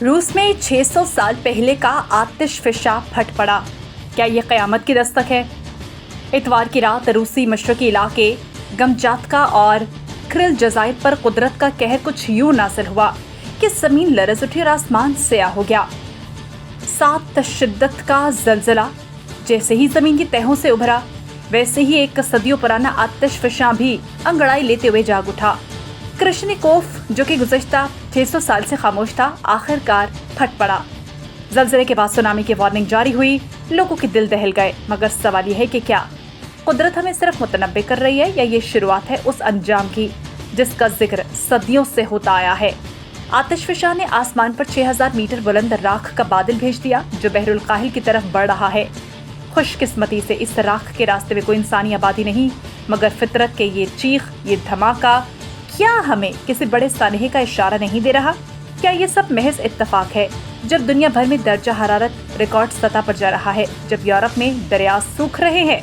रूस में 600 साल पहले का आतिश फिशा फट पड़ा। क्या ये क़यामत की दस्तक है? इतवार की रात रूसी मशरकी इलाके गमजातका और क्रिल जज़ायर पर कुदरत का कहर कुछ यूं नाज़िल हुआ कि ज़मीन लरज़ उठी और आसमान स्याह हो गया। 7 शिद्दत का ज़लज़ला जैसे ही ज़मीन की तहों से उभरा, वैसे ही एक सदियों पुराना आतिश फिशा भी अंगड़ाई लेते हुए जाग उठा। कृष्णिकोफ, जो कि गुज़श्ता 600 साल से खामोश था, आखिरकार फट पड़ा। ज़लज़ले के बाद सुनामी की वार्निंग जारी हुई, लोगों के दिल दहल गए। मगर सवाल यह है कि क्या कुदरत हमें सिर्फ मुतनब्बे कर रही है या ये शुरुआत है उस अंजाम की जिसका जिक्र सदियों से होता आया है। आतिश फिशा ने आसमान पर 6000 मीटर बुलंद राख का बादल भेज दिया जो बहरुल काहिल की तरफ बढ़ रहा है। खुशकिस्मती से इस राख के रास्ते में कोई इंसानी आबादी नहीं, मगर फितरत के ये चीख, ये धमाका क्या हमें किसी बड़े सानहे का इशारा नहीं दे रहा? क्या ये सब महज इत्तफाक है जब दुनिया भर में दर्जा हरारत रिकॉर्ड सतह पर जा रहा है, जब यूरोप में दरिया सूख रहे हैं,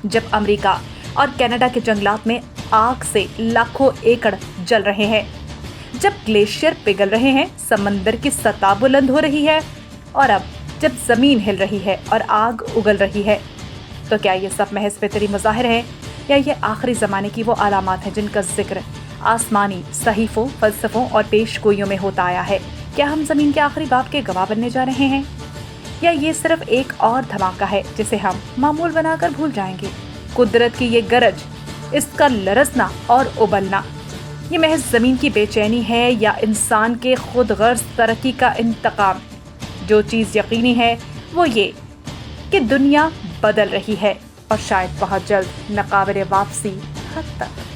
जब अमेरिका और कनाडा के जंगलात में आग से लाखों एकड़ जल रहे हैं, जब ग्लेशियर पिघल रहे हैं, समंदर की सतह बुलंद हो रही है और अब जब जमीन हिल रही है और आग उगल रही है, तो क्या ये सब महज फितरी मज़ाहिर है या ये आखिरी ज़माने की वो अलामात हैं जिनका जिक्र आसमानी सहीफ़ों, फ़लसफ़ों और पेशगोइयों में होता आया है? क्या हम ज़मीन के आखिरी बाप के गवाह बनने जा रहे हैं या ये सिर्फ एक और धमाका है जिसे हम मामूल बनाकर भूल जाएंगे? कुदरत की ये गरज, इसका लरसना और उबलना, ये महज ज़मीन की बेचैनी है या इंसान के खुद गर्ज तरक्की का इंतकाम? जो चीज़ यकीनी है वो ये कि दुनिया बदल रही है और शायद बहुत जल्द नाकाबिल वापसी हद तक।